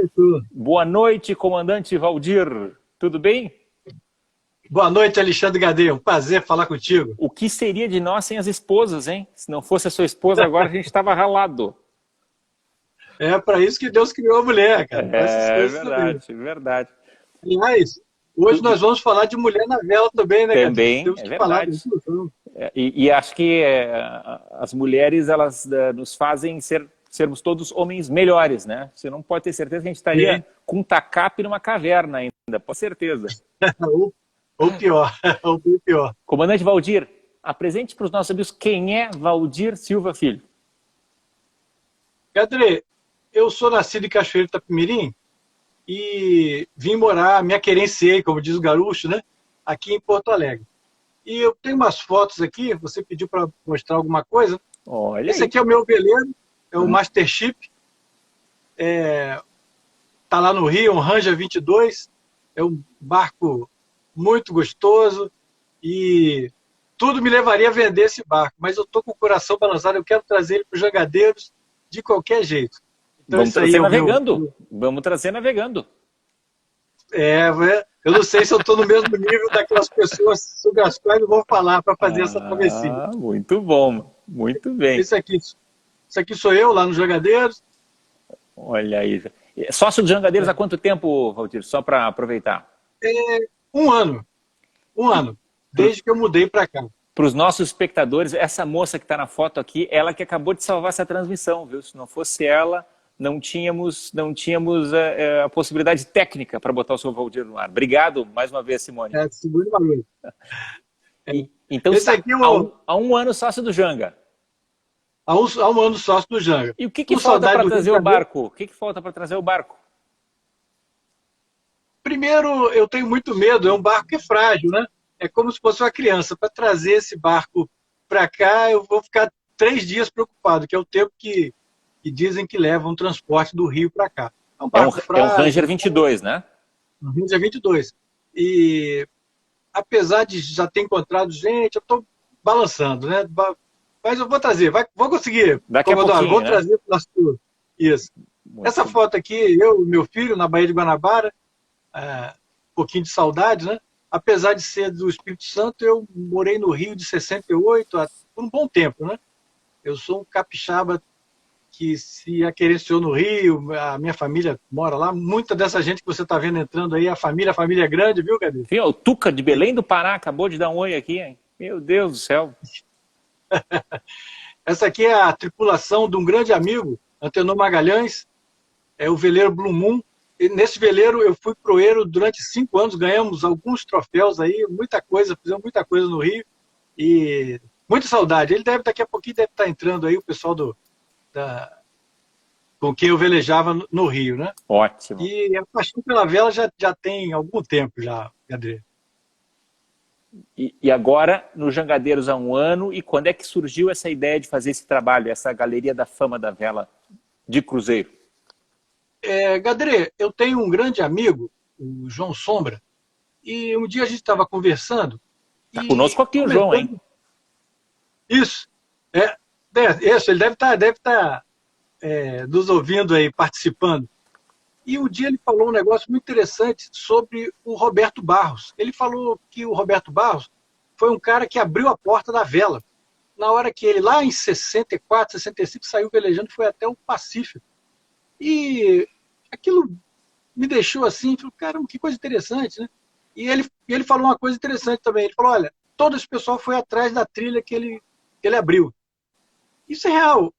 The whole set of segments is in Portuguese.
Heitor. Boa noite, comandante Valdir. Tudo bem? Boa noite, Alexandre Gadeia. Um prazer falar contigo. O que seria de nós sem as esposas, hein? Se não fosse a sua esposa, agora a gente estava ralado. É para isso que Deus criou a mulher, cara. É verdade, é verdade. Aliás, hoje nós vamos falar de mulher na vela também, né, Gadeia? Também, Temos é que falar verdade. disso. E acho que as mulheres, elas nos fazem sermos todos homens melhores, né? Você não pode ter certeza que a gente estaria com um tacape numa caverna ainda, com certeza. Ou pior, ou bem pior. Comandante Valdir, apresente para os nossos amigos quem é Valdir Silva Filho. Gadeia, eu sou nascido em Cachoeiro de Itapemirim e vim morar, me aquerenciei, como diz o gaúcho, né? Aqui em Porto Alegre. E eu tenho umas fotos aqui, você pediu para mostrar alguma coisa. Olha Esse aí. aqui é o meu veleiro, é o Mastership. Tá lá no Rio, um Ranger 22. É um barco muito gostoso e tudo me levaria a vender esse barco. Mas eu tô com o coração balançado, eu quero trazer ele para os jangadeiros de qualquer jeito. Então, Vamos isso aí trazer é o navegando. Vamos trazer navegando. Eu não sei se eu estou no mesmo nível daquelas pessoas sobre as quais eu vou falar para fazer essa travessia. Muito bom, muito bem. Isso aqui sou eu, lá no Jangadeiros. Olha aí. Sócio do Jangadeiros há quanto tempo, Valdir? Só para aproveitar. Um ano. Desde que eu mudei para cá. Para os nossos espectadores, essa moça que está na foto aqui, ela que acabou de salvar essa transmissão, viu? Se não fosse ela, não tínhamos a possibilidade técnica para botar o seu Valdir no ar. Obrigado mais uma vez, Simone. Segura uma noite. Então, esse aqui há um ano sócio do Janga. Há um ano sócio do Janga. E o que falta para trazer o barco? O que falta para trazer o barco? Primeiro, eu tenho muito medo. É um barco que é frágil, né? É como se fosse uma criança. Para trazer esse barco para cá, eu vou ficar 3 dias preocupado, que é o tempo que dizem que leva um transporte do Rio para cá. É um barco frágil. É um Ranger 22, né? Um Ranger 22. E apesar de já ter encontrado gente, eu estou balançando, né? Mas eu vou trazer, vou conseguir. Daqui a pouquinho, vou trazer para nós tudo. Isso. Essa foto aqui, eu e meu filho, na Baía de Guanabara, um pouquinho de saudade, né? Apesar de ser do Espírito Santo, eu morei no Rio de 68 por um bom tempo, né? Eu sou um capixaba que se aquerenciou no Rio, a minha família mora lá. Muita dessa gente que você está vendo entrando aí, a família é grande, viu, Gabi? Sim, o Tuca de Belém do Pará acabou de dar um oi aqui, hein? Meu Deus do céu. Essa aqui é a tripulação de um grande amigo, Antenor Magalhães, é o veleiro Blue Moon. E nesse veleiro eu fui proeiro durante 5 anos, ganhamos alguns troféus aí, muita coisa, fizemos muita coisa no Rio e muita saudade. Ele daqui a pouquinho deve estar entrando aí, o pessoal com quem eu velejava no Rio, né? Ótimo. E a paixão pela vela já tem algum tempo já, Gadré. E agora, no Jangadeiros há um ano, e quando é que surgiu essa ideia de fazer esse trabalho, essa Galeria da Fama da Vela de Cruzeiro? Gadré, eu tenho um grande amigo, o João Sombra, e um dia a gente estava conversando. Está conosco aqui o João, hein? Isso. Isso, ele deve estar nos ouvindo aí, participando. E um dia ele falou um negócio muito interessante sobre o Roberto Barros. Ele falou que o Roberto Barros foi um cara que abriu a porta da vela. Na hora que ele, lá em 64, 65, saiu velejando, foi até o Pacífico. E aquilo me deixou assim, falei, caramba, que coisa interessante, né? E ele falou uma coisa interessante também. Ele falou, olha, todo esse pessoal foi atrás da trilha que ele abriu. Isso é real.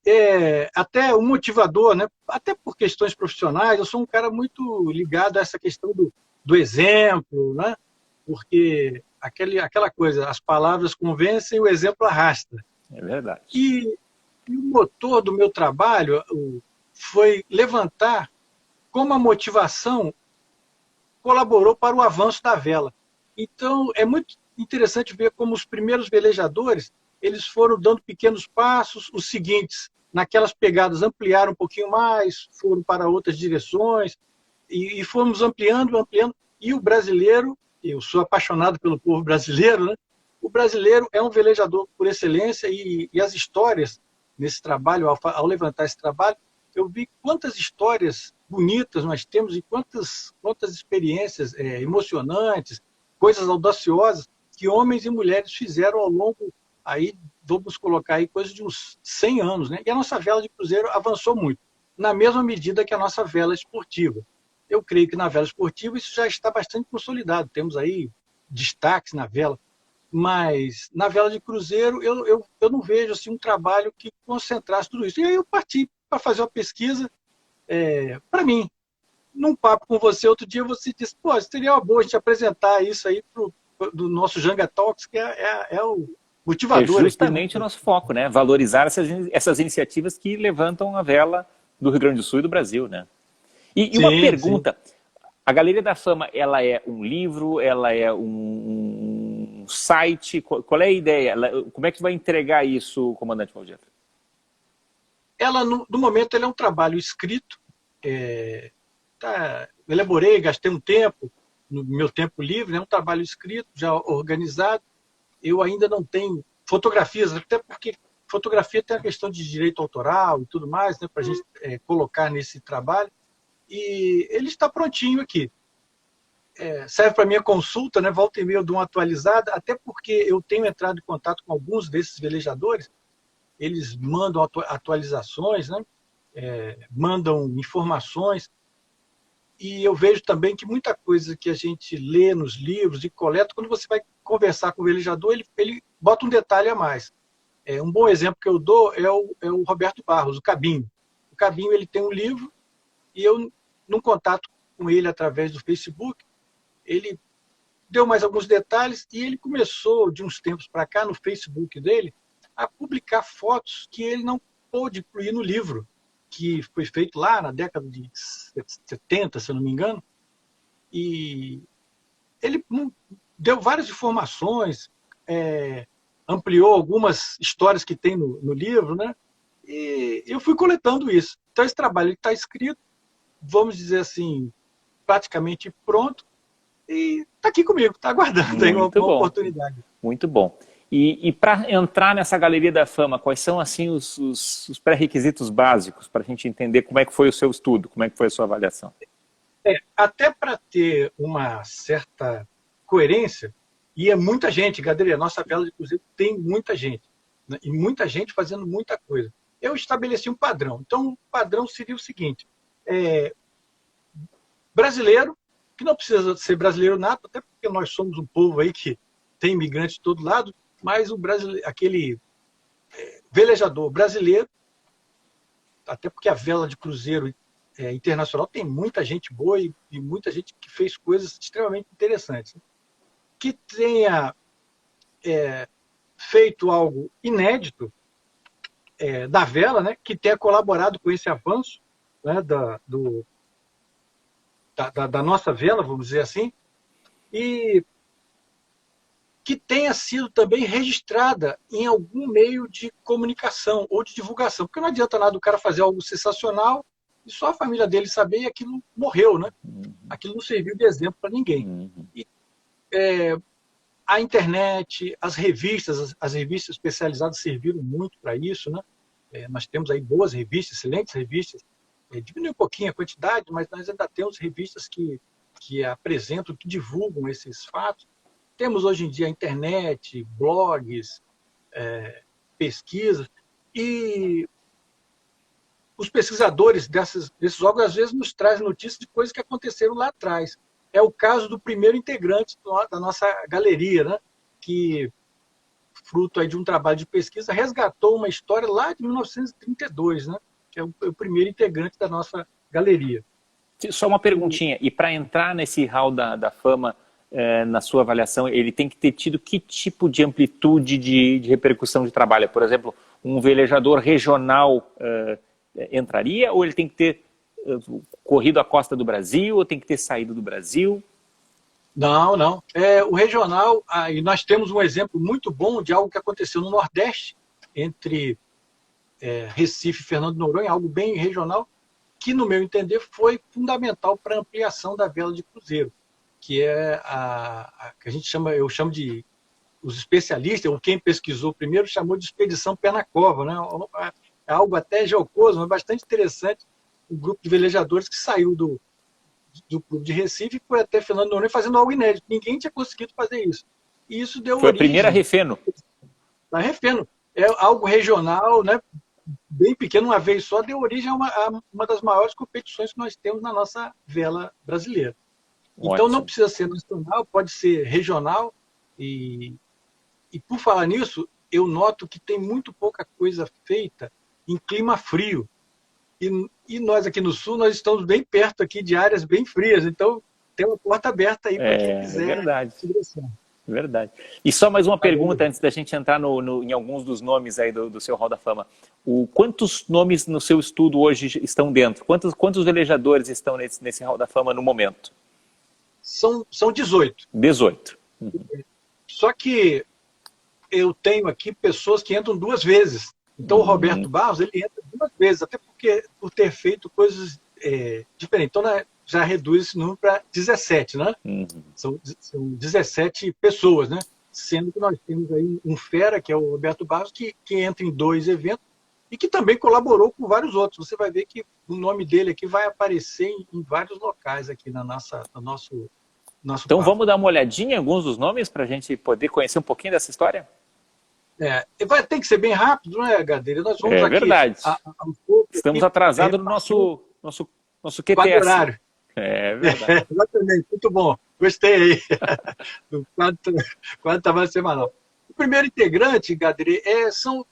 Até o motivador, né? Até por questões profissionais, eu sou um cara muito ligado a essa questão do exemplo, né? Porque aquela coisa, as palavras convencem, o exemplo arrasta. É verdade. E o motor do meu trabalho foi levantar como a motivação colaborou para o avanço da vela. Então, é muito interessante ver como os primeiros velejadores eles foram dando pequenos passos, os seguintes, naquelas pegadas, ampliaram um pouquinho mais, foram para outras direções, e fomos ampliando. E o brasileiro, eu sou apaixonado pelo povo brasileiro, né? O brasileiro é um velejador por excelência, e as histórias nesse trabalho, ao levantar esse trabalho, eu vi quantas histórias bonitas nós temos e quantas experiências emocionantes, coisas audaciosas que homens e mulheres fizeram ao longo, aí vamos colocar aí coisa de uns 100 anos, né? E a nossa vela de cruzeiro avançou muito, na mesma medida que a nossa vela esportiva. Eu creio que na vela esportiva isso já está bastante consolidado, temos aí destaques na vela, mas na vela de cruzeiro eu não vejo assim, um trabalho que concentrasse tudo isso. E aí eu parti para fazer uma pesquisa para mim. Num papo com você outro dia, você disse, pô, seria uma boa a gente apresentar isso aí do nosso Janga Talks, que é o motivador. É justamente aqui, né? O nosso foco, né? Valorizar essas iniciativas que levantam a vela do Rio Grande do Sul e do Brasil, né? E uma pergunta, sim. A Galeria da Fama, ela é um livro, ela é um site, qual é a ideia? Como é que vai entregar isso, comandante Valdir? Ela, no momento, ela é um trabalho escrito, elaborei, gastei um tempo, no meu tempo livre, é um trabalho escrito, já organizado. Eu ainda não tenho fotografias, até porque fotografia tem a questão de direito autoral e tudo mais, né, para a gente colocar nesse trabalho. E ele está prontinho aqui. Serve para minha consulta, né, volta e meia eu dou uma atualizada, até porque eu tenho entrado em contato com alguns desses velejadores, eles mandam atualizações, né, mandam informações, e eu vejo também que muita coisa que a gente lê nos livros e coleta, quando você vai conversar com o velejador, ele bota um detalhe a mais. Um bom exemplo que eu dou é o Roberto Barros, o Cabinho. O Cabinho, ele tem um livro, e eu, num contato com ele através do Facebook, ele deu mais alguns detalhes e ele começou, de uns tempos para cá, no Facebook dele, a publicar fotos que ele não pôde incluir no livro, que foi feito lá na década de 70, se eu não me engano. E ele deu várias informações, ampliou algumas histórias que tem no livro, né? E eu fui coletando isso. Então, esse trabalho está escrito, vamos dizer assim, praticamente pronto, e está aqui comigo, está aguardando aí uma oportunidade. Muito bom. E para entrar nessa Galeria da Fama, quais são assim os pré-requisitos básicos para a gente entender como é que foi o seu estudo, como é que foi a sua avaliação? Até para ter uma certa coerência, e é muita gente, Gabriel, nossa vela de cruzeiro tem muita gente, né? E muita gente fazendo muita coisa. Eu estabeleci um padrão. Então, o padrão seria o seguinte, brasileiro, que não precisa ser brasileiro nato, até porque nós somos um povo aí que tem imigrantes de todo lado, mas aquele velejador brasileiro, até porque a vela de cruzeiro internacional tem muita gente boa e muita gente que fez coisas extremamente interessantes, que tenha feito algo inédito da vela, né, que tenha colaborado com esse avanço, né, da nossa vela, vamos dizer assim, e que tenha sido também registrada em algum meio de comunicação ou de divulgação. Porque não adianta nada o cara fazer algo sensacional e só a família dele saber e aquilo morreu, né? Aquilo não serviu de exemplo para ninguém. E, a internet, as revistas especializadas serviram muito para isso, né? Nós temos aí boas revistas, excelentes revistas. Diminui um pouquinho a quantidade, mas nós ainda temos revistas que apresentam, que divulgam esses fatos. Temos hoje em dia a internet, blogs, pesquisas, e os pesquisadores desses órgãos às vezes nos trazem notícias de coisas que aconteceram lá atrás. É o caso do primeiro integrante da nossa galeria, né? Que, fruto aí de um trabalho de pesquisa, resgatou uma história lá de 1932, né? Que é o primeiro integrante da nossa galeria. Só uma perguntinha, e para entrar nesse hall da fama, na sua avaliação, ele tem que ter tido que tipo de amplitude de repercussão de trabalho? Por exemplo, um velejador regional entraria, ou ele tem que ter corrido a costa do Brasil, ou tem que ter saído do Brasil? Não. O regional, e nós temos um exemplo muito bom de algo que aconteceu no Nordeste, entre Recife e Fernando de Noronha, algo bem regional, que, no meu entender, foi fundamental para a ampliação da vela de cruzeiro, que é que a gente eu chamo de, os especialistas, ou quem pesquisou primeiro, chamou de expedição pé na cova, né? É algo até jocoso, mas bastante interessante, um grupo de velejadores que saiu do Clube de Recife e foi até Fernando de Noronha fazendo algo inédito. Ninguém tinha conseguido fazer isso. E isso deu Foi origem... a primeira Refeno. A Refeno. É algo regional, né? Bem pequeno, uma vez só, deu origem a uma das maiores competições que nós temos na nossa vela brasileira. Então, Ótimo. não precisa ser nacional, pode ser regional. E por falar nisso, eu noto que tem muito pouca coisa feita em clima frio. E nós aqui no Sul, nós estamos bem perto aqui de áreas bem frias. Então, tem uma porta aberta aí para quem quiser. É verdade. Verdade. E só mais uma pergunta antes da gente entrar em alguns dos nomes aí do seu Hall da Fama. Quantos nomes no seu estudo hoje estão dentro? Quantos velejadores estão nesse Hall da Fama no momento? São 18. 18. Uhum. Só que eu tenho aqui pessoas que entram 2 vezes. Então, o Roberto Barros, ele entra 2 vezes, até porque por ter feito coisas diferentes. Então, já reduz esse número para 17, né? Uhum. São 17 pessoas, né? Sendo que nós temos aí um fera, que é o Roberto Barros, que entra em 2 eventos e que também colaborou com vários outros. Você vai ver que o nome dele aqui vai aparecer em vários locais aqui no nosso Então, papo. vamos dar uma olhadinha em alguns dos nomes para a gente poder conhecer um pouquinho dessa história? Tem que ser bem rápido, não é, Gadeira? Nós vamos aqui, verdade. Estamos atrasados no nosso QTS. Horário. É verdade. Exatamente, muito bom. Gostei aí. Do quadro trabalho semanal. O primeiro integrante, Gadeira, são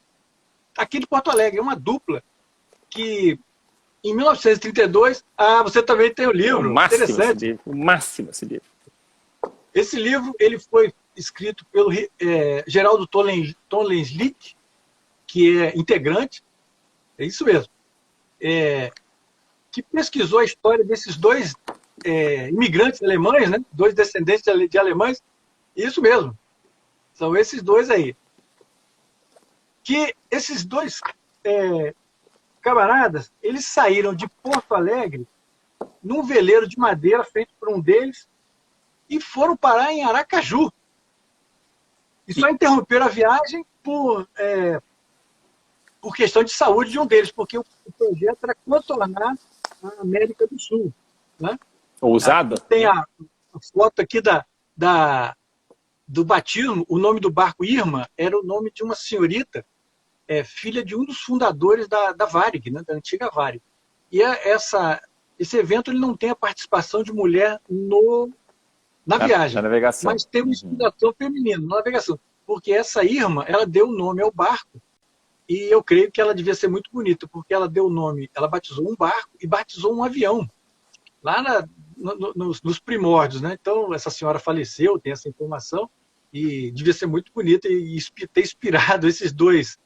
aqui de Porto Alegre, é uma dupla que em 1932, você também tem o livro. O máximo interessante. esse livro. O máximo esse livro. Esse livro ele foi escrito pelo Geraldo Tolenslick, que é integrante, é isso mesmo, que pesquisou a história desses 2 imigrantes alemães, né? 2 descendentes de alemães, isso mesmo, são esses 2 aí. Que esses 2 camaradas, eles saíram de Porto Alegre num veleiro de madeira feito por um deles e foram parar em Aracaju. E só interromperam a viagem por questão de saúde de um deles, porque o projeto era contornar a América do Sul. Né? Ousado. Tem a foto aqui do batismo, o nome do barco Irma era o nome de uma senhorita, filha de um dos fundadores da Varig, né? Da antiga Varig. E esse evento ele não tem a participação de mulher na viagem, na navegação. Mas tem uma inspiração feminina na navegação, porque essa Irma, ela deu o nome ao barco, e eu creio que ela devia ser muito bonita, porque ela deu o nome, ela batizou um barco e batizou um avião, lá nos primórdios, né? Então, essa senhora faleceu, tem essa informação, e devia ser muito bonita e ter inspirado esses 2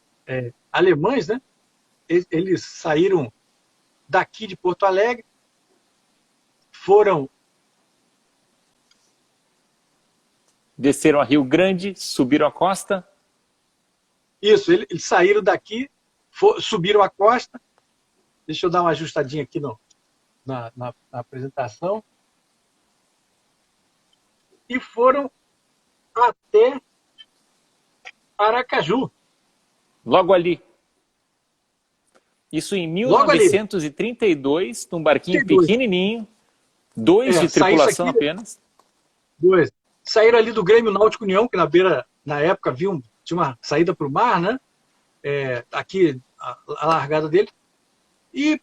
alemães, né? Eles saíram daqui de Porto Alegre, desceram a Rio Grande, subiram a costa. Isso, eles saíram daqui, subiram a costa. Deixa eu dar uma ajustadinha aqui na apresentação. E foram até Aracaju. Logo ali. Isso em 1932, num barquinho pequenininho, 2 de tripulação apenas. 2. Saíram ali do Grêmio Náutico União, que na época, tinha uma saída para o mar, né? Aqui, a largada dele. E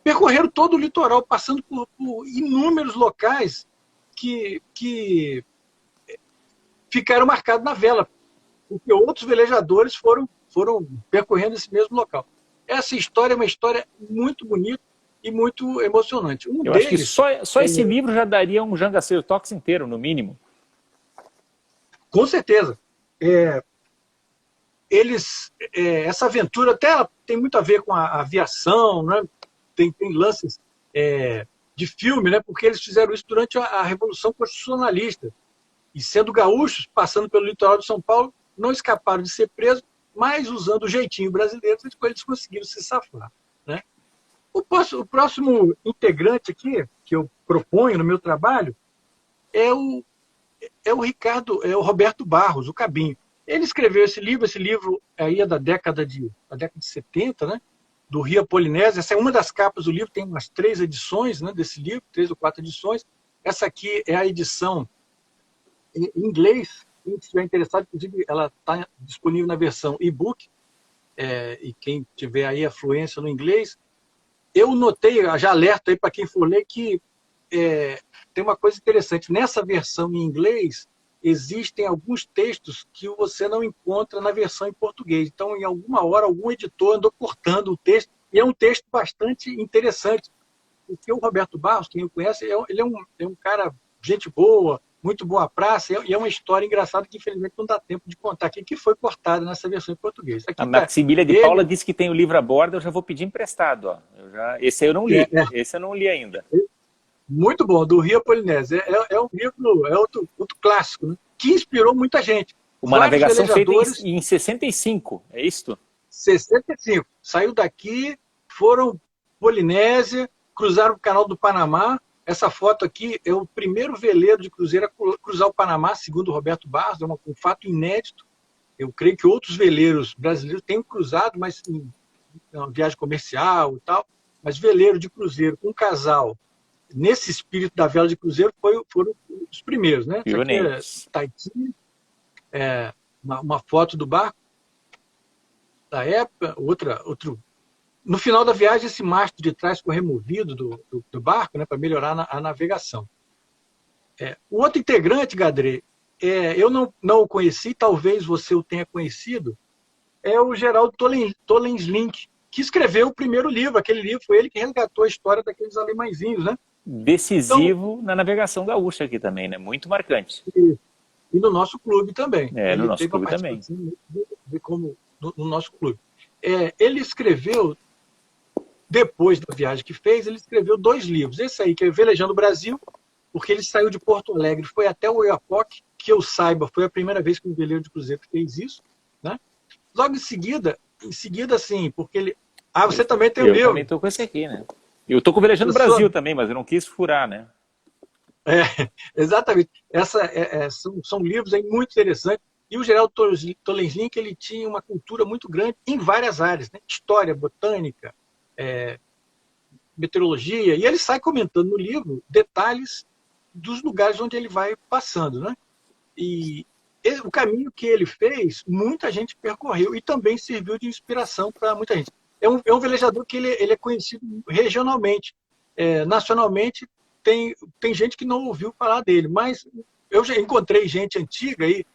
percorreram todo o litoral, passando por inúmeros locais que ficaram marcados na vela, porque outros velejadores foram percorrendo esse mesmo local. Essa história é uma história muito bonita e muito emocionante. Eu acho que só esse livro já daria um Jangaceiro Talks inteiro, no mínimo. Com certeza. Essa aventura até tem muito a ver com a aviação, né? Tem lances de filme, né? Porque eles fizeram isso durante a Revolução Constitucionalista. E sendo gaúchos, passando pelo litoral de São Paulo, não escaparam de ser presos, mas usando o jeitinho brasileiro, eles conseguiram se safar. Né? O próximo integrante aqui, que eu proponho no meu trabalho, é o Roberto Barros, o Cabinho. Ele escreveu esse livro aí é da década de 70, né? do Rio Polinésia. Essa é uma das capas do livro, tem umas 3 edições, né, desse livro, 3 ou 4 edições. Essa aqui é a edição em inglês. Quem estiver interessado, inclusive, ela está disponível na versão e-book, e quem tiver aí a fluência no inglês. Eu notei, já alerto aí para quem for ler, que tem uma coisa interessante. Nessa versão em inglês, existem alguns textos que você não encontra na versão em português. Então, em alguma hora, algum editor andou cortando o texto, e é um texto bastante interessante, porque o Roberto Barros, quem o conhece, ele é um cara, gente boa, muito boa praça, e é uma história engraçada que, infelizmente, não dá tempo de contar aqui, que foi cortada nessa versão em português. Aqui a Maximília de Paula disse que tem o livro a bordo, eu já vou pedir emprestado. Ó. Esse eu não li, esse eu não li ainda. Muito bom, do Rio Polinésia. É um livro, é outro clássico, né? Que inspirou muita gente. Uma navegação feita em 65, é isso? 65. Saiu daqui, foram Polinésia, cruzaram o Canal do Panamá. Essa foto aqui é o primeiro veleiro de cruzeiro a cruzar o Panamá, segundo o Roberto Barros, é um fato inédito. Eu creio que outros veleiros brasileiros tenham cruzado, mas em uma viagem comercial e tal. Mas veleiro de cruzeiro com um casal, nesse espírito da vela de cruzeiro, foram os primeiros, né? Isso aqui é Tahiti, uma foto do barco da época, outro. No final da viagem, esse mastro de trás foi removido do barco, né, para melhorar a navegação. O outro integrante, Gadré, eu não o conheci, talvez você o tenha conhecido, é o Geraldo Tolenslink, que escreveu o primeiro livro. Aquele livro foi ele que resgatou a história daqueles alemãezinhos, né? Decisivo então, na navegação gaúcha aqui também, né? Muito marcante. E no nosso clube também. No nosso clube também. Como no nosso clube. Ele escreveu, depois da viagem que fez, ele escreveu 2 livros. Esse aí, que é Velejando o Brasil, porque ele saiu de Porto Alegre, foi até o Oiapoque, que eu saiba, foi a primeira vez que um veleiro de cruzeiro fez isso, né? Logo em seguida, assim, porque ele... você também tem o livro. Eu também estou com esse aqui, né? Eu estou com o Velejando o Brasil também, mas eu não quis furar, né? Exatamente. São livros aí muito interessantes. E o Geraldo Tolenslink, ele tinha uma cultura muito grande em várias áreas, né? História, botânica, meteorologia, e ele sai comentando no livro detalhes dos lugares onde ele vai passando, né? E o caminho que ele fez, muita gente percorreu e também serviu de inspiração para muita gente. É um velejador que ele é conhecido regionalmente. Nacionalmente, tem gente que não ouviu falar dele, mas eu já encontrei gente antiga aí,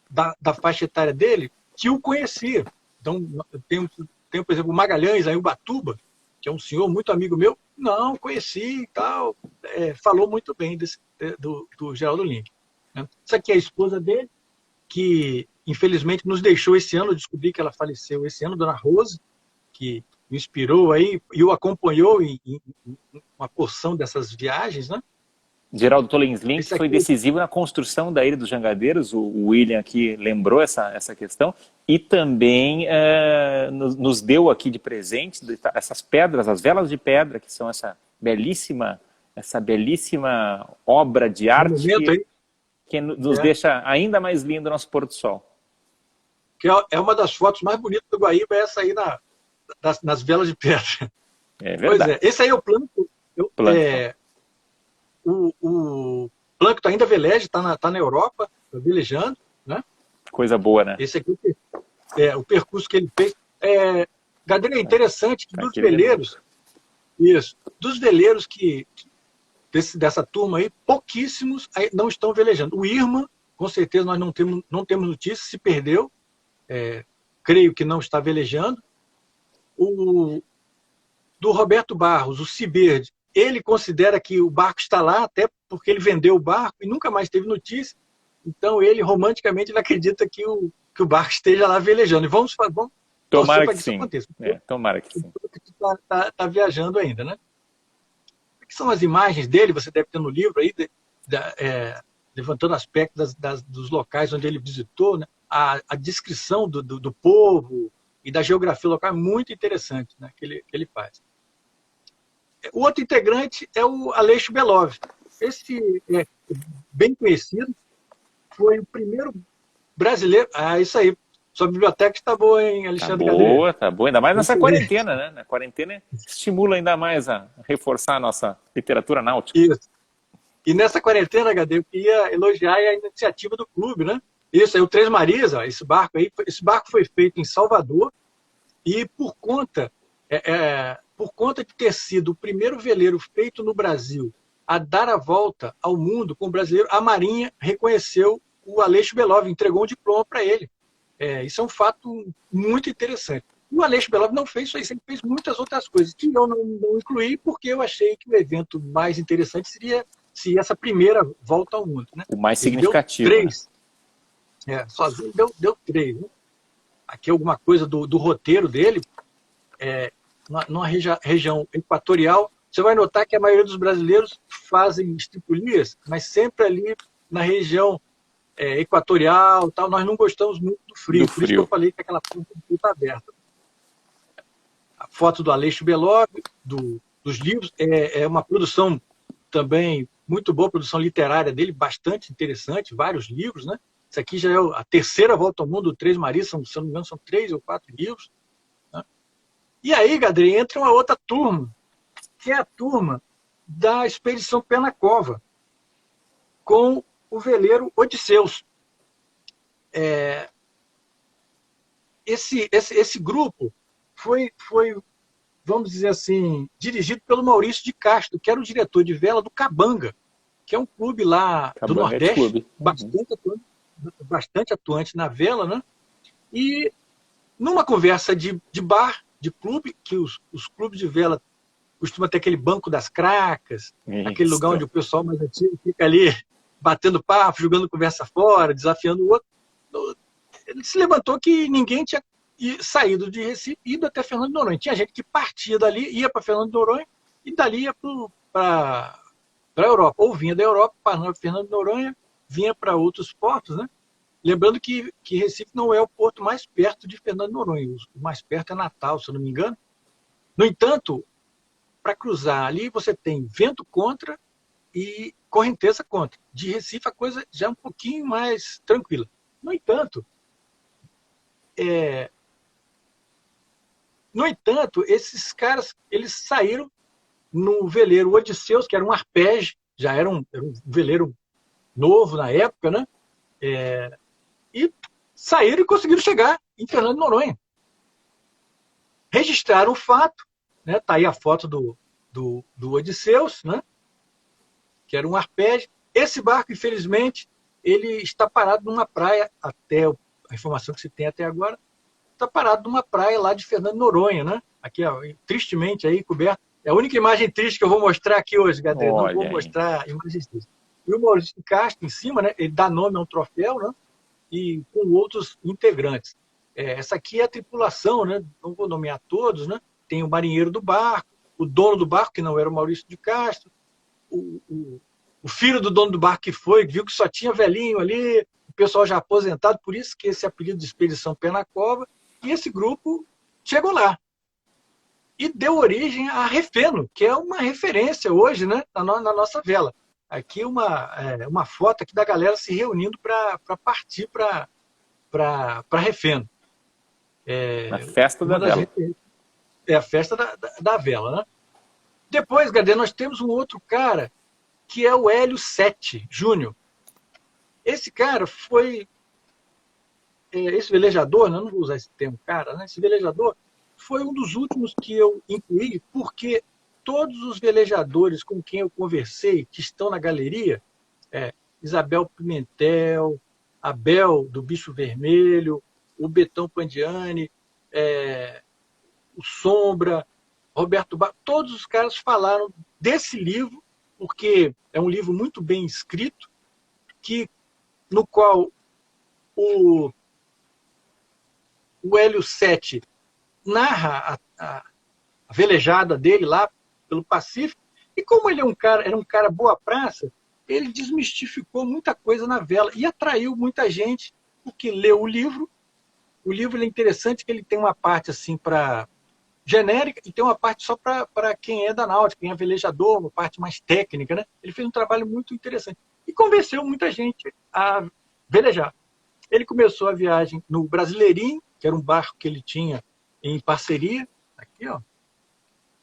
da faixa etária dele, que o conhecia. Então, tem, por exemplo, o Magalhães, aí, Ubatuba, que é um senhor muito amigo meu, não, conheci e tal, falou muito bem do Geraldo Link. Né? Essa aqui é a esposa dele, que infelizmente nos deixou esse ano. Eu descobri que ela faleceu esse ano, Dona Rose, que me inspirou aí e o acompanhou em uma porção dessas viagens, né? Geraldo Tolenslink foi decisivo na construção da Ilha dos Jangadeiros. O William aqui lembrou essa questão e também nos deu aqui de presente essas pedras, as velas de pedra, que são essa belíssima obra de arte que nos deixa ainda mais lindo o nosso pôr do sol. Que é uma das fotos mais bonitas do Guaíba, essa aí nas velas de pedra. É verdade. Pois esse aí é o Plâncton. O Plâncton ainda veleja, está na Europa, tá velejando, né? Coisa boa, né? Esse aqui o percurso que ele fez. Gadré, é interessante que dos veleiros, dos veleiros dessa turma aí, pouquíssimos não estão velejando. O Irma, com certeza nós não temos notícia, se perdeu. Creio que não está velejando. Do Roberto Barros, o Seabird, ele considera que o barco está lá, até porque ele vendeu o barco e nunca mais teve notícia. Então, ele, romanticamente, ele acredita que o barco esteja lá velejando. E vamos tomara que sim. Tomara que sim. Está viajando ainda, né? O que são as imagens dele? Você deve ter no livro aí, levantando aspectos dos locais onde ele visitou, né? A descrição do povo e da geografia local é muito interessante, né, que ele faz. O outro integrante é o Aleixo Belov. Esse bem conhecido, foi o primeiro brasileiro... isso aí. Sua biblioteca está boa, hein, Tá Alexandre Cadeira? boa, tá boa. Ainda mais nessa Muito bem. quarentena, né? Na quarentena estimula ainda mais a reforçar a nossa literatura náutica. Isso. E nessa quarentena, HD, eu queria elogiar a iniciativa do clube, né? Isso aí, o Três Marias, ó, esse barco foi feito em Salvador e por conta de ter sido o primeiro veleiro feito no Brasil a dar a volta ao mundo com o brasileiro, a Marinha reconheceu o Aleixo Belov, entregou um diploma para ele. Isso é um fato muito interessante. E o Aleixo Belov não fez isso aí, ele fez muitas outras coisas, que eu não incluí, porque eu achei que o evento mais interessante seria se essa primeira volta ao mundo. Né? O mais Ele deu significativo. 3. Sozinho deu 3. Né? Aqui alguma coisa do roteiro dele, numa região equatorial, você vai notar que a maioria dos brasileiros fazem estripulias, mas sempre ali na região equatorial, tal, nós não gostamos muito do frio. Por isso que eu falei que aquela porta está aberta. A foto do Aleixo Belov, dos livros, é uma produção também muito boa, produção literária dele, bastante interessante, vários livros, né? Isso aqui já é a terceira volta ao mundo do Três Marias, se eu não me engano, são 3 ou 4 livros. Né? E aí, Gadri, entra uma outra turma, que é a turma da Expedição Pé na Cova, com o veleiro Odisseus. Esse grupo foi, vamos dizer assim, dirigido pelo Maurício de Castro, que era o diretor de vela do Cabanga, que é um clube lá do Nordeste, bastante atuante na vela, né? E numa conversa de bar, de clube, que os clubes de vela costumam ter aquele banco das cracas, aquele lugar onde o pessoal mais antigo fica ali batendo papo, jogando conversa fora, desafiando o outro. Ele se levantou que ninguém tinha saído de Recife e ido até Fernando de Noronha. Tinha gente que partia dali, ia para Fernando de Noronha e dali ia para a Europa. Ou vinha da Europa, para Fernando de Noronha, vinha para outros portos, né? Lembrando que Recife não é o porto mais perto de Fernando de Noronha. O mais perto é Natal, se eu não me engano. No entanto, para cruzar ali, você tem vento contra e correnteza contra. De Recife, a coisa já é um pouquinho mais tranquila. No entanto, esses caras eles saíram no veleiro Odisseus, que era um arpege, já era um veleiro novo na época, né? E saíram e conseguiram chegar em Fernando de Noronha. Registraram o fato, né? Tá aí a foto do Odisseus, né? Que era um arpege. Esse barco, infelizmente, ele está parado numa praia, até a informação que se tem até agora, está parado numa praia lá de Fernando de Noronha, né? Aqui, ó, tristemente aí coberto. É a única imagem triste que eu vou mostrar aqui hoje, Gabriel. Não vou mostrar imagens tristes. E o Maurício de Castro em cima, né? Ele dá nome a um troféu, né? E com outros integrantes. Essa aqui é a tripulação, né? Não vou nomear todos, né? Tem o marinheiro do barco, o dono do barco, que não era o Maurício de Castro, o filho do dono do barco que foi, viu que só tinha velhinho ali, o pessoal já aposentado, por isso que esse apelido de Expedição Pé na Cova, e esse grupo chegou lá. E deu origem a Refeno, que é uma referência hoje, né, na nossa vela. Aqui uma foto aqui da galera se reunindo para partir para Refeno. A festa da vela. É a festa da vela, né? Depois, Gadê, nós temos um outro cara que é o Hélio Sete Júnior. Esse cara foi... esse velejador, não vou usar esse termo cara, né? Esse velejador foi um dos últimos que eu incluí, porque todos os velejadores com quem eu conversei, que estão na galeria, Isabel Pimentel, Abel do Bicho Vermelho, o Betão Pandiani, o Sombra, Roberto Bar, todos os caras falaram desse livro, porque é um livro muito bem escrito, no qual o Hélio Sete narra a velejada dele lá pelo Pacífico, e como ele era um cara boa praça, ele desmistificou muita coisa na vela e atraiu muita gente, porque leu o livro. O livro é interessante, que ele tem uma parte assim para genérica e tem uma parte só para quem é da náutica, quem é velejador, uma parte mais técnica, né? Ele fez um trabalho muito interessante e convenceu muita gente a velejar. Ele começou a viagem no Brasileirinho, que era um barco que ele tinha em parceria, aqui, ó,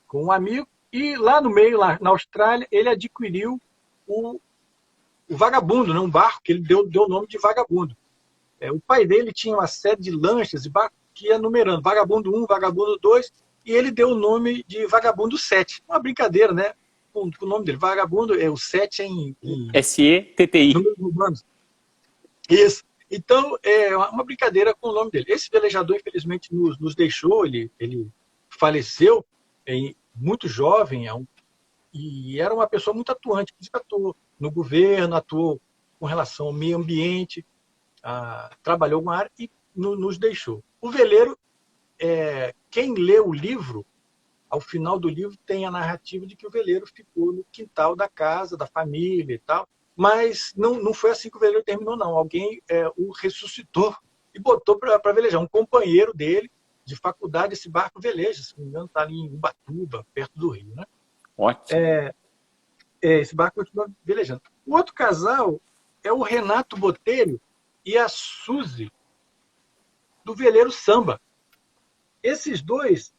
com um amigo, e lá no meio, lá na Austrália, ele adquiriu o Vagabundo, né? Um barco que ele deu o nome de Vagabundo. O pai dele tinha uma série de lanchas e barcos que ia numerando, Vagabundo 1, Vagabundo 2, e ele deu o nome de Vagabundo 7. Uma brincadeira, né? Com o nome dele. Vagabundo, o 7 em SETTI. números romanos. Isso. Então, é uma brincadeira com o nome dele. Esse velejador, infelizmente, nos deixou, ele faleceu muito jovem, e era uma pessoa muito atuante, que atuou no governo, atuou com relação ao meio ambiente, trabalhou com a área e nos deixou. O veleiro, quem lê o livro, ao final do livro tem a narrativa de que o veleiro ficou no quintal da casa, da família e tal, mas não foi assim que o veleiro terminou, não. Alguém o ressuscitou e botou para velejar. Um companheiro dele, de faculdade, esse barco veleja, se não me engano, está ali em Ubatuba, perto do Rio, né? Ótimo. Esse barco continua velejando. O outro casal é o Renato Botelho e a Suzy, do veleiro Samba. Esses dois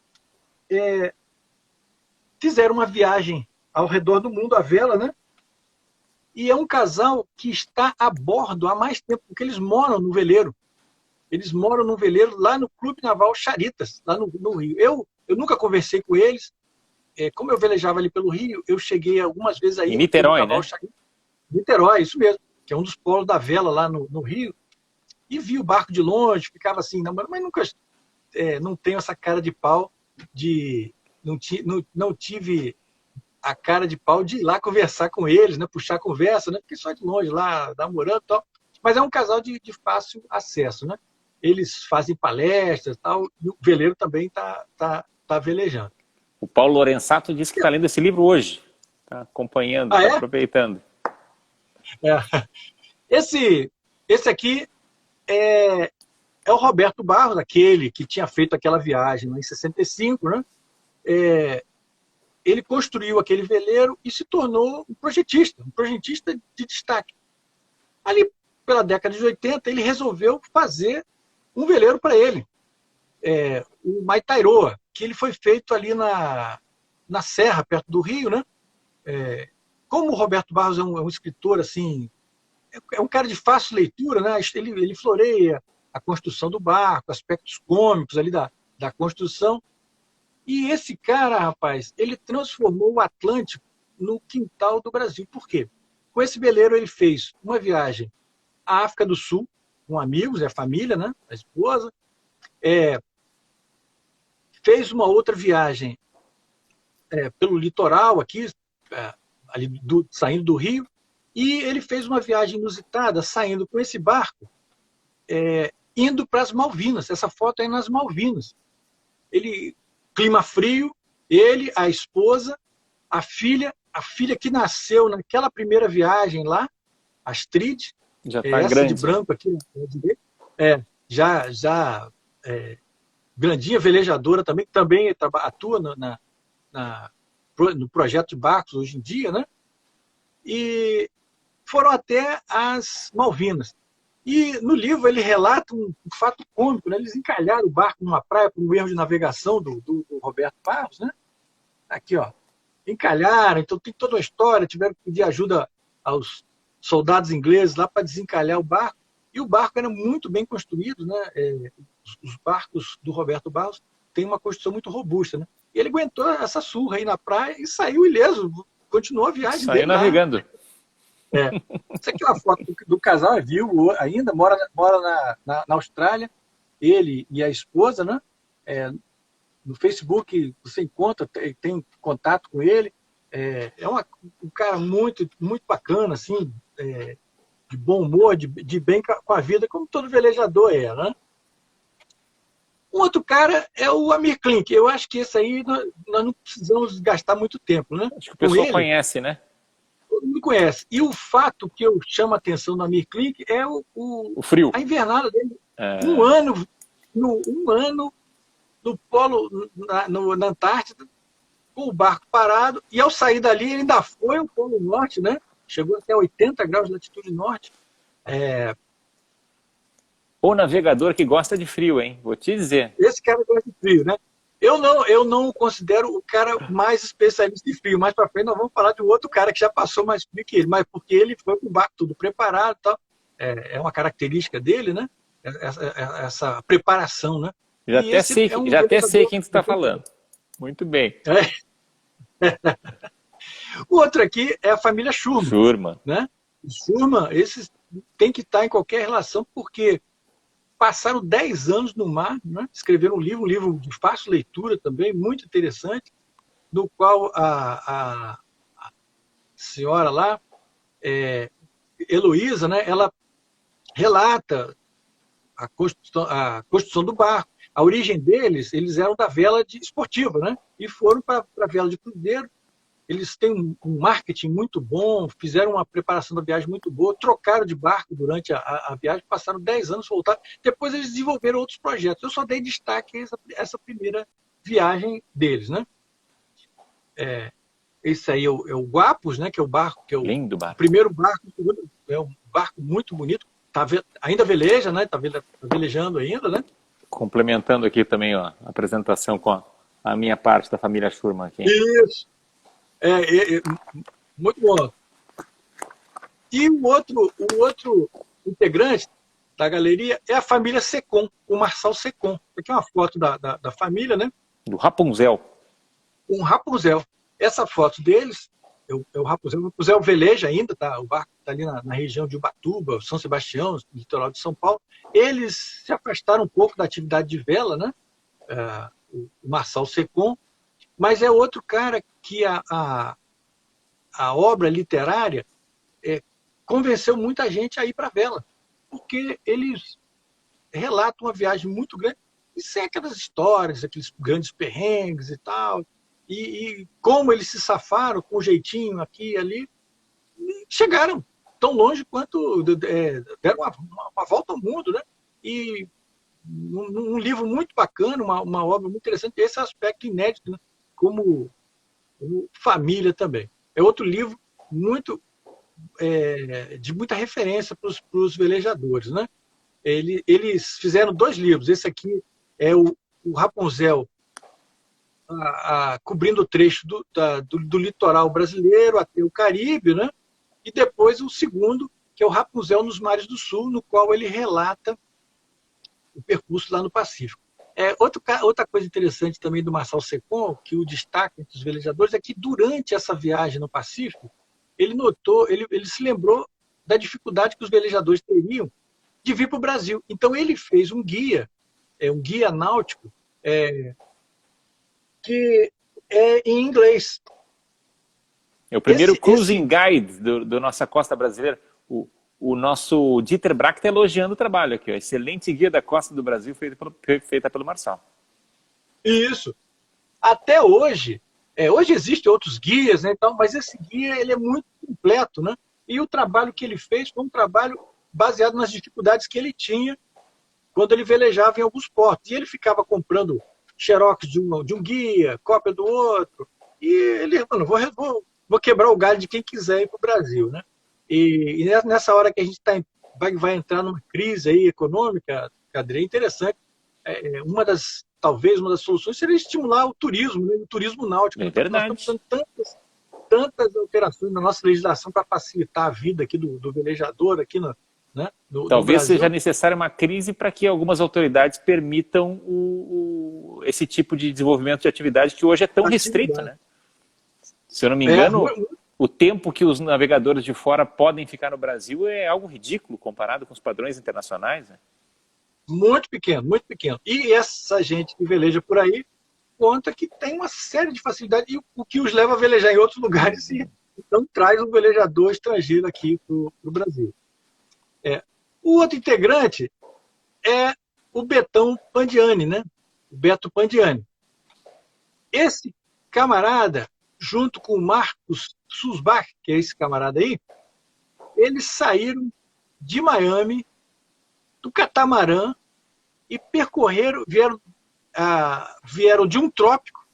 fizeram uma viagem ao redor do mundo, à vela, né? E é um casal que está a bordo há mais tempo, porque eles moram no veleiro. Eles moram no veleiro lá no Clube Naval Charitas, lá no Rio. Eu nunca conversei com eles. Como eu velejava ali pelo Rio, eu cheguei algumas vezes aí. Em Niterói, né? Niterói, isso mesmo, que é um dos polos da vela lá no Rio. E vi o barco de longe, ficava assim, mas nunca não tenho essa cara de pau de... Não tive a cara de pau de ir lá conversar com eles, né? Puxar conversa, né? Fiquei só de longe lá, namorando e tal. Mas é um casal de fácil acesso, né? Eles fazem palestras e tal, e o veleiro também tá velejando. O Paulo Lorenzato disse que está lendo esse livro hoje. Está acompanhando, está aproveitando. Esse aqui é o Roberto Barros, aquele que tinha feito aquela viagem em 65, né? Ele construiu aquele veleiro e se tornou um projetista de destaque. Ali, pela década de 80, ele resolveu fazer um veleiro para ele, o Maitairoa, que ele foi feito ali na Serra, perto do Rio, né? Como o Roberto Barros é um escritor assim, é um cara de fácil leitura, né? Ele floreia a construção do barco, aspectos cômicos ali da construção. E esse cara, rapaz, ele transformou o Atlântico no quintal do Brasil. Por quê? Com esse veleiro ele fez uma viagem à África do Sul, com amigos, a família, né? A esposa. Fez uma outra viagem pelo litoral aqui, ali saindo do Rio, e ele fez uma viagem inusitada, saindo com esse barco, indo para as Malvinas. Essa foto é nas Malvinas. Clima frio, ele, a esposa, a filha que nasceu naquela primeira viagem lá, Astrid, já está essa grande. de branco aqui, já grandinha, velejadora também, que também atua no projeto de barcos hoje em dia, né? E foram até as Malvinas. E no livro ele relata um fato cômico, né? Eles encalharam o barco numa praia por um erro de navegação do Roberto Barros, né? Aqui, ó. Encalharam, então tem toda uma história, tiveram que pedir ajuda aos soldados ingleses lá para desencalhar o barco. E o barco era muito bem construído, né? Os barcos do Roberto Barros têm uma construção muito robusta, né? E ele aguentou essa surra aí na praia e saiu ileso, continuou a viagem dele. Saiu navegando. Isso aqui é uma foto do casal, viu? Ainda mora na Austrália, ele e a esposa, né? No Facebook você encontra, tem contato com ele. Um cara muito, muito bacana, assim, de bom humor, de bem com a vida, como todo velejador né? Um outro cara é o Amir Klink. Eu acho que esse aí nós não precisamos gastar muito tempo, né? Acho que o pessoal conhece, né? Todo mundo conhece. E o fato que eu chamo a atenção do Amir Klink é o frio. A invernada dele. Um ano no polo, na Antártida, com o barco parado, e ao sair dali ele ainda foi ao Polo Norte, né? Chegou até 80 graus de latitude norte. O navegador que gosta de frio, hein? Vou te dizer. Esse cara gosta de frio, né? Eu não considero o cara mais especialista em frio. Mais para frente nós vamos falar de um outro cara que já passou mais frio que ele, mas porque ele foi com o barco tudo preparado e tal. É uma característica dele, né? Essa preparação, né? E esse é um Já até sei vereador. quem tu está falando. Muito bem. O outro aqui é a família Schurman. Schurman. Né? Schurman, esses tem que estar em qualquer relação, porque passaram 10 anos no mar, né? Escreveram um livro de fácil leitura também, muito interessante, no qual a senhora lá, Heloísa, né? Ela relata a construção do barco. A origem deles, eles eram da vela esportiva, né? E foram para a vela de cruzeiro. Eles têm um marketing muito bom, fizeram uma preparação da viagem muito boa, trocaram de barco durante a viagem, passaram 10 anos, voltaram. Depois eles desenvolveram outros projetos. Eu só dei destaque a essa primeira viagem deles, né? Esse aí é o Guapos, né? Que é o barco, que é Lindo barco. O primeiro barco, é um barco muito bonito. Ainda veleja, né? Está velejando ainda, né? Complementando aqui também ó, a apresentação com a minha parte da família Schurman aqui. Isso. Muito bom. E o outro integrante da galeria é a família Secom, o Marçal Secom. Aqui é uma foto da família, né? Do Rapunzel. Um Rapunzel. Essa foto deles é o Rapunzel. O Rapunzel veleja ainda, tá? O barco está ali na região de Ubatuba, São Sebastião, no litoral de São Paulo. Eles se afastaram um pouco da atividade de vela, né? O Marçal Secom. Mas é outro cara que a obra literária convenceu muita gente a ir para a vela, porque eles relatam uma viagem muito grande, e sem aquelas histórias, aqueles grandes perrengues e tal, e como eles se safaram com um jeitinho aqui e ali, e chegaram tão longe quanto deram uma volta ao mundo, né? E um livro muito bacana, uma obra muito interessante, esse aspecto inédito, né? Como família também. É outro livro muito de muita referência para os velejadores, né? Eles fizeram 2 livros. Esse aqui é o Rapunzel cobrindo o trecho do litoral brasileiro até o Caribe, né? E depois o segundo, que é o Rapunzel nos Mares do Sul, no qual ele relata o percurso lá no Pacífico. Outra coisa interessante também do Marçal Secom, que o destaca entre os velejadores, é que durante essa viagem no Pacífico, ele se lembrou da dificuldade que os velejadores teriam de vir para o Brasil. Então ele fez um guia náutico, que é em inglês. É o primeiro cruising guide do nossa costa brasileira. O nosso Dieter Bracht está elogiando o trabalho aqui. Ó. Excelente guia da costa do Brasil feita pelo Marçal. Isso. Até hoje, hoje existem outros guias, né, então, mas esse guia ele é muito completo, né? E o trabalho que ele fez foi um trabalho baseado nas dificuldades que ele tinha quando ele velejava em alguns portos. E ele ficava comprando xerox de um guia, cópia do outro. E ele, vou quebrar o galho de quem quiser ir para o Brasil, né? E nessa hora que a gente vai entrar numa crise aí econômica, Cadre, é interessante. Talvez uma das soluções seria estimular o turismo, né? O turismo náutico. É verdade. Nós estamos precisando tantas alterações na nossa legislação para facilitar a vida aqui do velejador aqui no Talvez Brasil. seja necessária uma crise para que algumas autoridades permitam esse tipo de desenvolvimento de atividade que hoje é tão restrito, né? Se eu não me engano, o tempo que os navegadores de fora podem ficar no Brasil é algo ridículo comparado com os padrões internacionais, né? Muito pequeno, muito pequeno. E essa gente que veleja por aí conta que tem uma série de facilidades, e o que os leva a velejar em outros lugares, e então traz um velejador estrangeiro aqui para o Brasil. O outro integrante é o Betão Pandiani, né? O Beto Pandiani. Esse camarada, junto com o Marcos Susbach, que é esse camarada aí, eles saíram de Miami, do catamarã, e vieram de um trópico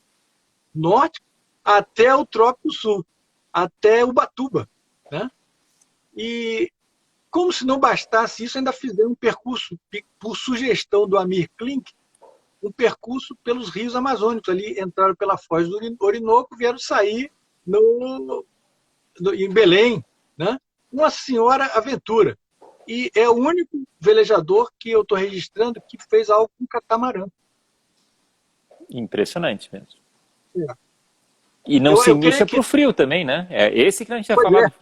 norte até o trópico sul, até Ubatuba, né? E com como se não bastasse isso, ainda fizeram um percurso, por sugestão do Amir Klink, um percurso pelos rios amazônicos. Ali entraram pela Foz do Orinoco, vieram sair em Belém, né? Uma senhora aventura. E é o único velejador que eu estou registrando que fez algo com catamarã. Impressionante mesmo. É. E não se lixa para o frio também, né? É esse que a gente ia falar.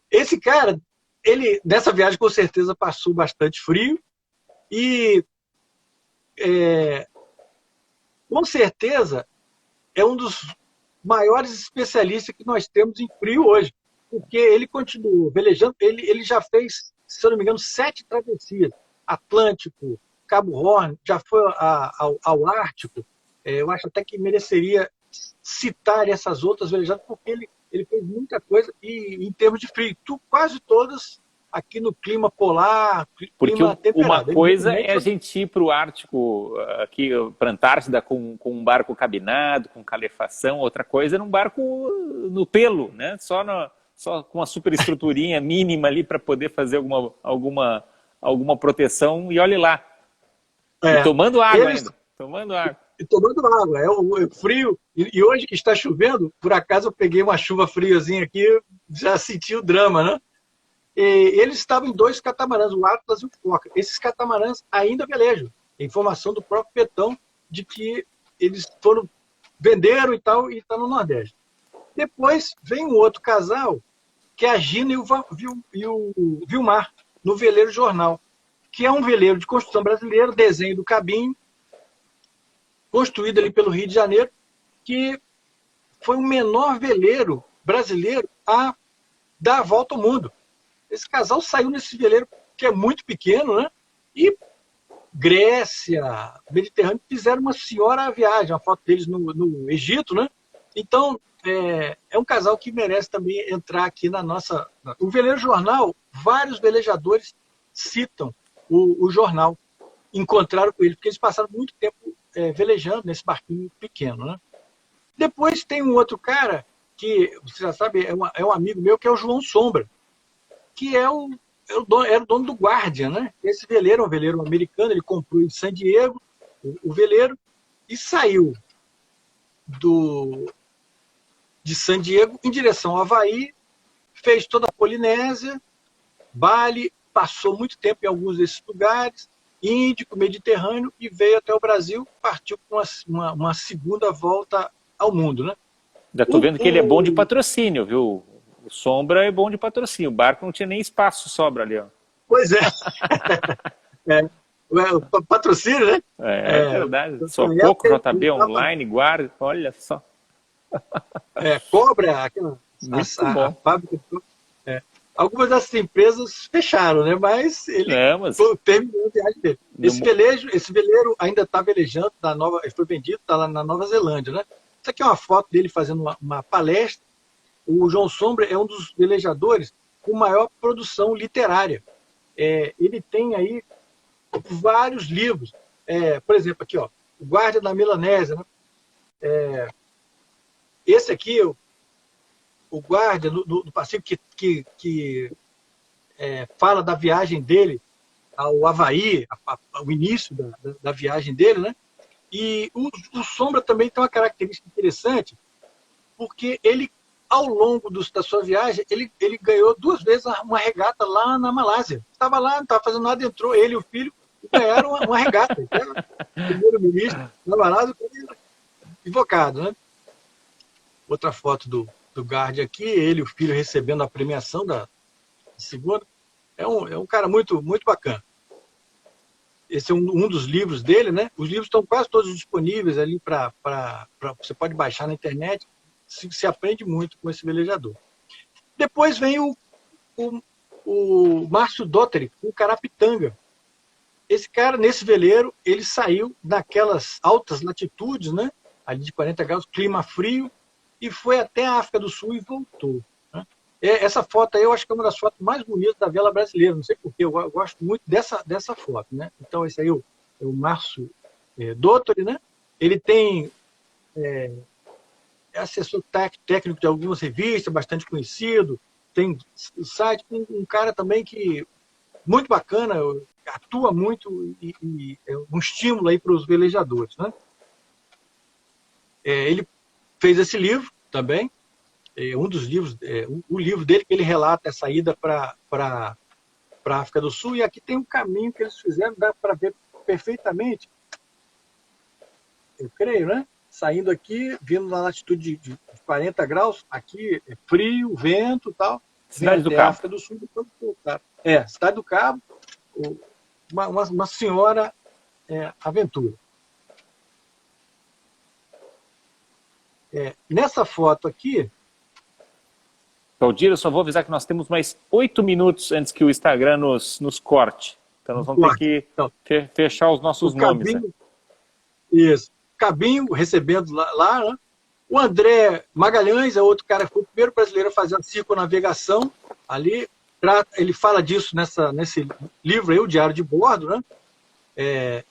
Esse cara, ele nessa viagem com certeza passou bastante frio e com certeza é um dos maiores especialistas que nós temos em frio hoje, porque ele continuou velejando, ele já fez, se eu não me engano, 7 travessias, Atlântico, Cabo Horn, já foi ao Ártico. Eu acho até que mereceria citar essas outras velejadas, porque ele fez muita coisa, e em termos de frio, quase todas aqui no clima polar, porque clima temperado. Uma coisa é a gente ir para o Ártico, aqui para a Antártida, com um barco cabinado, com calefação, outra coisa é num barco no pelo, né? Só com uma superestruturinha mínima ali para poder fazer alguma proteção, e olhe lá. E tomando água ainda. Tomando água. E tomando água, é o frio. E hoje que está chovendo, por acaso eu peguei uma chuva friazinha aqui, já senti o drama, né? E eles estavam em 2 catamarãs, o Atlas e o Foca. Esses catamarãs ainda velejam. Informação do próprio Petão de que eles venderam e tal, e está no Nordeste. Depois vem um outro casal, que é a Gina e o Vilmar, no Veleiro Jornal, que é um veleiro de construção brasileira, desenho do Cabinho, construído ali pelo Rio de Janeiro, que foi o menor veleiro brasileiro a dar a volta ao mundo. Esse casal saiu nesse veleiro, que é muito pequeno, né? E Grécia, Mediterrâneo, fizeram uma senhora viagem, uma foto deles no Egito, né? Então, é um casal que merece também entrar aqui na nossa... O Veleiro Jornal, vários velejadores citam o jornal, encontraram com ele, porque eles passaram muito tempo velejando nesse barquinho pequeno, né? Depois tem um outro cara, que você já sabe, é um amigo meu, que é o João Sombra, que era o dono do Guardian, né? Esse veleiro é um veleiro americano, ele comprou em San Diego o veleiro e saiu de San Diego em direção ao Havaí, fez toda a Polinésia, Bali, passou muito tempo em alguns desses lugares, Índico, Mediterrâneo, e veio até o Brasil, partiu com uma segunda volta ao mundo, né? Já estou vendo que ele é bom de patrocínio, viu? O Sombra é bom de patrocínio. O barco não tinha nem espaço, sobra ali, ó. Pois é. Patrocínio, né? É verdade. Socorro, JB Online, Guarda, olha só. Cobra, a fábrica. Algumas dessas empresas fecharam, né? Mas ele terminou a viagem dele. Esse veleiro ainda está velejando, ele foi vendido, está lá na Nova Zelândia, né? Isso aqui é uma foto dele fazendo uma palestra. O João Sombra é um dos velejadores com maior produção literária. Ele tem aí vários livros. Por exemplo, aqui, ó, O Guarda da Melanésia, né? Esse aqui, o Guarda do Pacífico, que fala da viagem dele ao Havaí, o início da viagem dele, né? E o Sombra também tem uma característica interessante, porque ele, ao longo da sua viagem, ele ganhou 2 vezes uma regata lá na Malásia. Estava lá, não estava fazendo nada, entrou ele e o filho e ganharam uma regata. O primeiro-ministro da Malásia foi invocado, né? Outra foto do Guardia aqui, ele e o filho recebendo a premiação da segunda. É um cara muito, muito bacana. Esse é um dos livros dele, né? Os livros estão quase todos disponíveis ali você pode baixar na internet. Se aprende muito com esse velejador. Depois vem o Márcio Dotteri, o Carapitanga. Esse cara, nesse veleiro, ele saiu naquelas altas latitudes, né? Ali de 40 graus, clima frio, e foi até a África do Sul e voltou, né? Essa foto aí eu acho que é uma das fotos mais bonitas da vela brasileira, não sei porquê, eu gosto muito dessa foto, né? Então esse aí é o Márcio Dotteri, né? Ele tem assessor técnico de algumas revistas, bastante conhecido, tem site, um cara também que muito bacana, atua muito e é um estímulo aí para os velejadores, né? Ele fez esse livro também, um dos livros, o livro dele que ele relata essa ida para a África do Sul, e aqui tem um caminho que eles fizeram, dá para ver perfeitamente, eu creio, né? Saindo aqui, vindo na latitude de 40 graus, aqui é frio, vento e tal, Cidade do até a Cabo. África do Sul, depois voltar. Cidade do Cabo, uma senhora aventura. Nessa foto aqui... Valdir, eu só vou avisar que nós temos mais 8 minutos antes que o Instagram nos corte. Então nós vamos ter que fechar os nossos nomes. Cabinho, né? Isso. Cabinho recebendo lá, né? O André Magalhães é outro cara que foi o primeiro brasileiro a fazer a circunnavegação. Ali, ele fala disso nesse livro aí, o Diário de Bordo, né?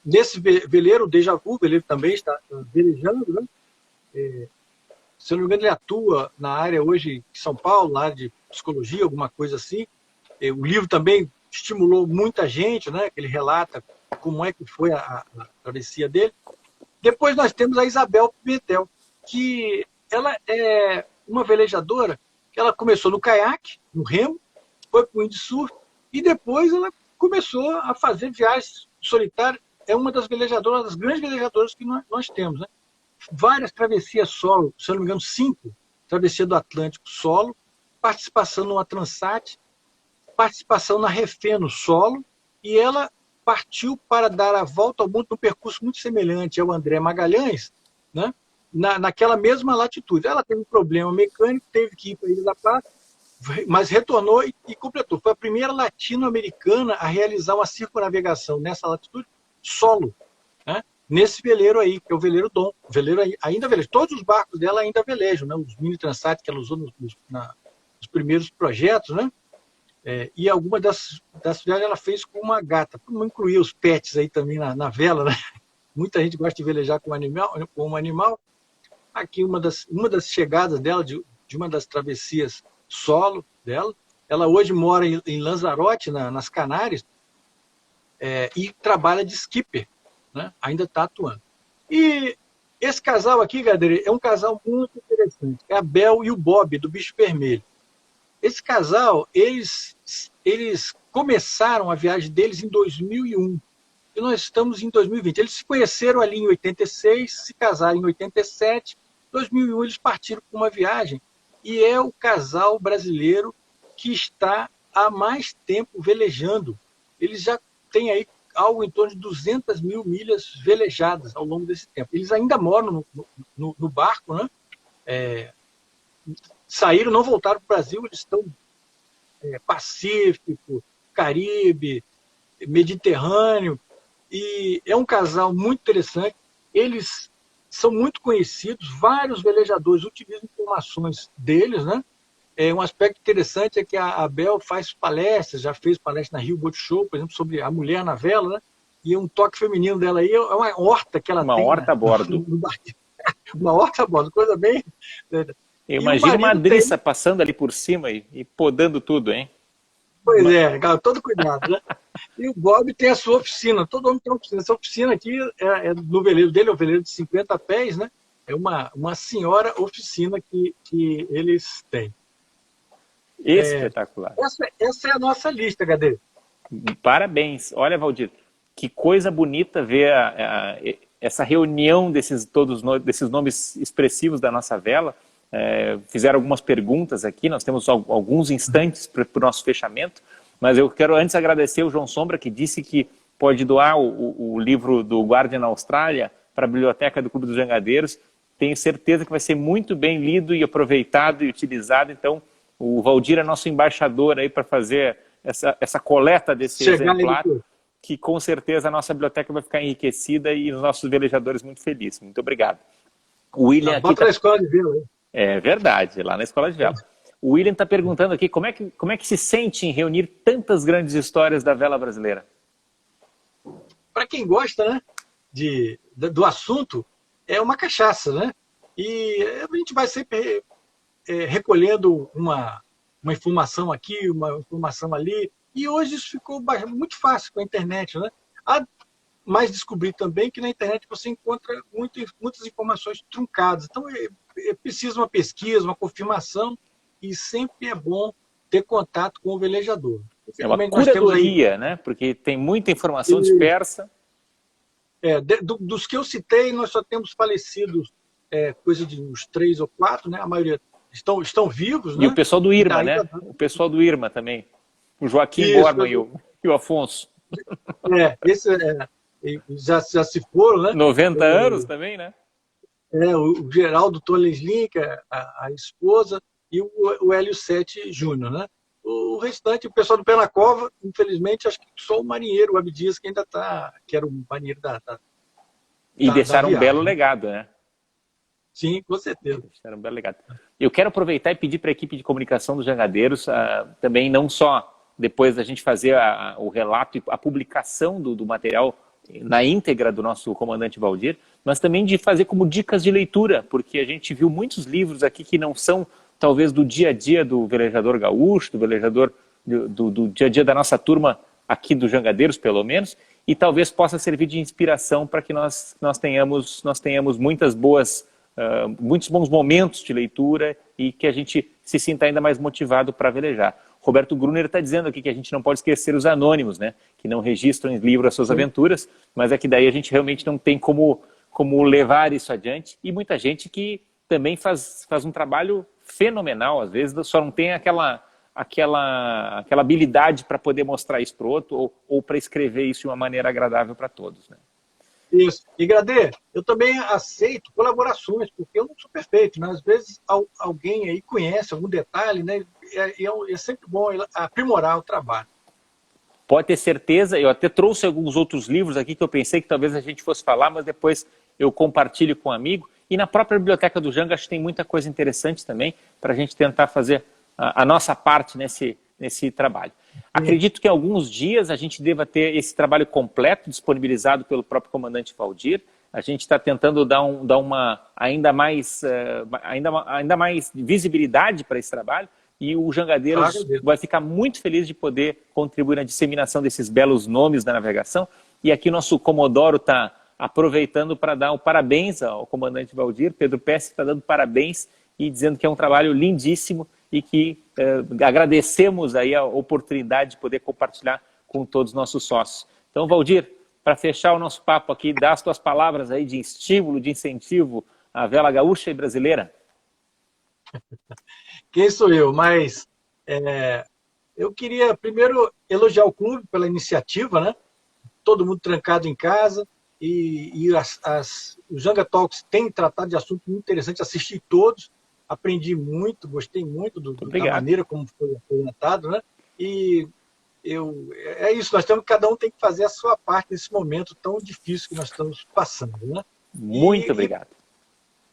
Nesse veleiro, o Deja Vu, o veleiro também está velejando, né? Se eu não me engano, ele atua na área hoje de São Paulo, na área de psicologia, alguma coisa assim. O livro também estimulou muita gente, né? Ele relata como é que foi a travessia dele. Depois nós temos a Isabel Pimentel, que ela é uma velejadora que ela começou no caiaque, no remo, foi para o windsurf, e depois ela começou a fazer viagens solitárias. É uma das velejadoras, das grandes velejadoras que nós temos, né? Várias travessias solo, se eu não me engano, 5, travessia do Atlântico solo, participação numa Transat, participação na Refeno solo, e ela partiu para dar a volta ao mundo num percurso muito semelhante ao André Magalhães, né? Naquela mesma latitude. Ela teve um problema mecânico, teve que ir para a Ilha da Plata, mas retornou e completou. Foi a primeira latino-americana a realizar uma circunnavegação nessa latitude solo, né? Nesse veleiro aí, que é o veleiro Dom. O veleiro ainda veleja. Todos os barcos dela ainda velejam, né? Os mini Transat que ela usou nos primeiros projetos, né? E alguma das viagens ela fez com uma gata. Como incluir os pets aí também na vela, né? Muita gente gosta de velejar com um animal. Aqui uma das chegadas dela, de uma das travessias solo dela. Ela hoje mora em Lanzarote, nas Canárias, e trabalha de skipper, né? Ainda está atuando. E esse casal aqui, Gadeira, é um casal muito interessante. É a Bel e o Bob, do Bicho Vermelho. Esse casal, eles começaram a viagem deles em 2001. E nós estamos em 2020. Eles se conheceram ali em 86, se casaram em 87. Em 2001 eles partiram para uma viagem. E é o casal brasileiro que está há mais tempo velejando. Eles já têm aí algo em torno de 200 mil milhas velejadas ao longo desse tempo. Eles ainda moram no barco, né? Saíram, não voltaram para o Brasil, eles estão Pacífico, Caribe, Mediterrâneo, e é um casal muito interessante. Eles são muito conhecidos, vários velejadores utilizam informações deles, né? Um aspecto interessante é que a Bel faz palestras, já fez palestra na Rio Boat Show, por exemplo, sobre a mulher na vela, né? E um toque feminino dela aí é uma horta que ela tem. Uma horta a bordo. Uma horta a bordo, coisa bem... Imagina uma Adrissa passando ali por cima e podando tudo, hein? Pois cara, todo cuidado, né? E o Bob tem a sua oficina, todo homem tem uma oficina. Essa oficina aqui no veleiro dele, é um veleiro de 50 pés, né? É uma senhora oficina que eles têm. Espetacular. Essa é a nossa lista, Gadê. Parabéns. Olha, Valdir, que coisa bonita ver essa reunião desses nomes expressivos da nossa vela. Fizeram algumas perguntas aqui, nós temos alguns instantes para o nosso fechamento, mas eu quero antes agradecer o João Sombra, que disse que pode doar o livro do Guardian Austrália para a Biblioteca do Clube dos Jangadeiros. Tenho certeza que vai ser muito bem lido e aproveitado e utilizado. Então, o Valdir é nosso embaixador aí para fazer essa coleta desse exemplar, que com certeza a nossa biblioteca vai ficar enriquecida e os nossos velejadores muito felizes. Muito obrigado. O William aqui bota na escola de vela, hein? É verdade, lá na Escola de Vela. O William está perguntando aqui como é que se sente em reunir tantas grandes histórias da vela brasileira? Para quem gosta, né, do assunto, é uma cachaça, né? E a gente vai sempre recolhendo uma informação aqui, uma informação ali, e hoje isso ficou muito fácil com a internet, né? Mas descobri também que na internet você encontra muitas informações truncadas. Então, é preciso uma pesquisa, uma confirmação, e sempre é bom ter contato com o velejador. É uma curadoria, né? Porque tem muita informação dispersa. Dos que eu citei, nós só temos falecidos coisa de uns 3 ou 4, né? A maioria estão vivos, né? E o pessoal do IRMA, né? O pessoal do IRMA também. O Joaquim Borman e o Afonso. Esse já se foram, né? 90 anos também, né? O Geraldo Toleslin, que é a esposa, e o Hélio Sete Júnior, né? O restante, o pessoal do Pé na Cova, infelizmente, acho que só o marinheiro, o Abdias, que ainda está, que era o marinheiro E deixaram um belo legado, né? Sim, com certeza. Deixaram um belo legado. Eu quero aproveitar e pedir para a equipe de comunicação dos Jangadeiros, também não só depois da gente fazer o relato e a publicação do material na íntegra do nosso comandante Valdir, mas também de fazer como dicas de leitura, porque a gente viu muitos livros aqui que não são, talvez, do dia a dia do velejador gaúcho, do velejador do dia a dia da nossa turma aqui dos Jangadeiros, pelo menos, e talvez possa servir de inspiração para que nós tenhamos muitos bons momentos de leitura e que a gente se sinta ainda mais motivado para velejar. Roberto Gruner está dizendo aqui que a gente não pode esquecer os anônimos, né? Que não registram em livro as suas aventuras, mas é que daí a gente realmente não tem como levar isso adiante. E muita gente que também faz um trabalho fenomenal, às vezes só não tem aquela habilidade para poder mostrar isso para o outro ou para escrever isso de uma maneira agradável para todos, né? Isso. E, Gradê, eu também aceito colaborações, porque eu não sou perfeito, né? Às vezes alguém aí conhece algum detalhe, né? É sempre bom aprimorar o trabalho. Pode ter certeza, eu até trouxe alguns outros livros aqui que eu pensei que talvez a gente fosse falar, mas depois eu compartilho com um amigo. E na própria Biblioteca do Janga, acho que tem muita coisa interessante também para a gente tentar fazer a nossa parte nesse trabalho. Acredito que em alguns dias a gente deva ter esse trabalho completo disponibilizado pelo próprio comandante Valdir. A gente está tentando dar uma ainda mais visibilidade para esse trabalho e o Jangadeiros vai ficar muito feliz de poder contribuir na disseminação desses belos nomes da navegação. E aqui o nosso Comodoro está aproveitando para dar um parabéns ao comandante Valdir. Pedro Pesce está dando parabéns e dizendo que é um trabalho lindíssimo e que agradecemos aí a oportunidade de poder compartilhar com todos os nossos sócios. Então, Valdir, para fechar o nosso papo aqui, dá as tuas palavras aí de estímulo, de incentivo à vela gaúcha e brasileira. Quem sou eu? Mas eu queria primeiro elogiar o clube pela iniciativa, né? Todo mundo trancado em casa e os Janga Talks têm tratado de assuntos muito interessantes, assisti todos. Aprendi muito, gostei muito da maneira como foi apresentado, né? E é isso, cada um tem que fazer a sua parte nesse momento tão difícil que nós estamos passando, né? Muito obrigado.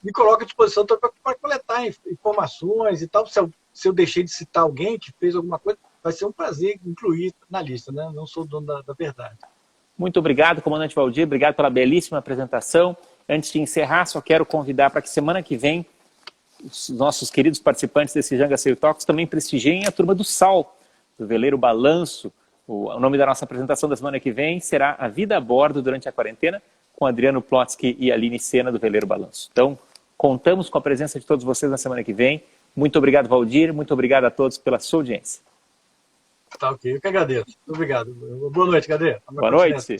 Me coloco à disposição para coletar informações e tal. Se eu deixei de citar alguém que fez alguma coisa, vai ser um prazer incluir na lista, né? Não sou dono da verdade. Muito obrigado, comandante Valdir, obrigado pela belíssima apresentação. Antes de encerrar, só quero convidar para que semana que vem os nossos queridos participantes desse Janga Sail Talks também prestigiem a turma do Sal, do Veleiro Balanço. O nome da nossa apresentação da semana que vem será A Vida a Bordo durante a Quarentena, com Adriano Plotsky e Aline Sena, do Veleiro Balanço. Então, contamos com a presença de todos vocês na semana que vem. Muito obrigado, Valdir. Muito obrigado a todos pela sua audiência. Tá ok, eu que agradeço. Muito obrigado. Boa noite, Cadê? Boa noite.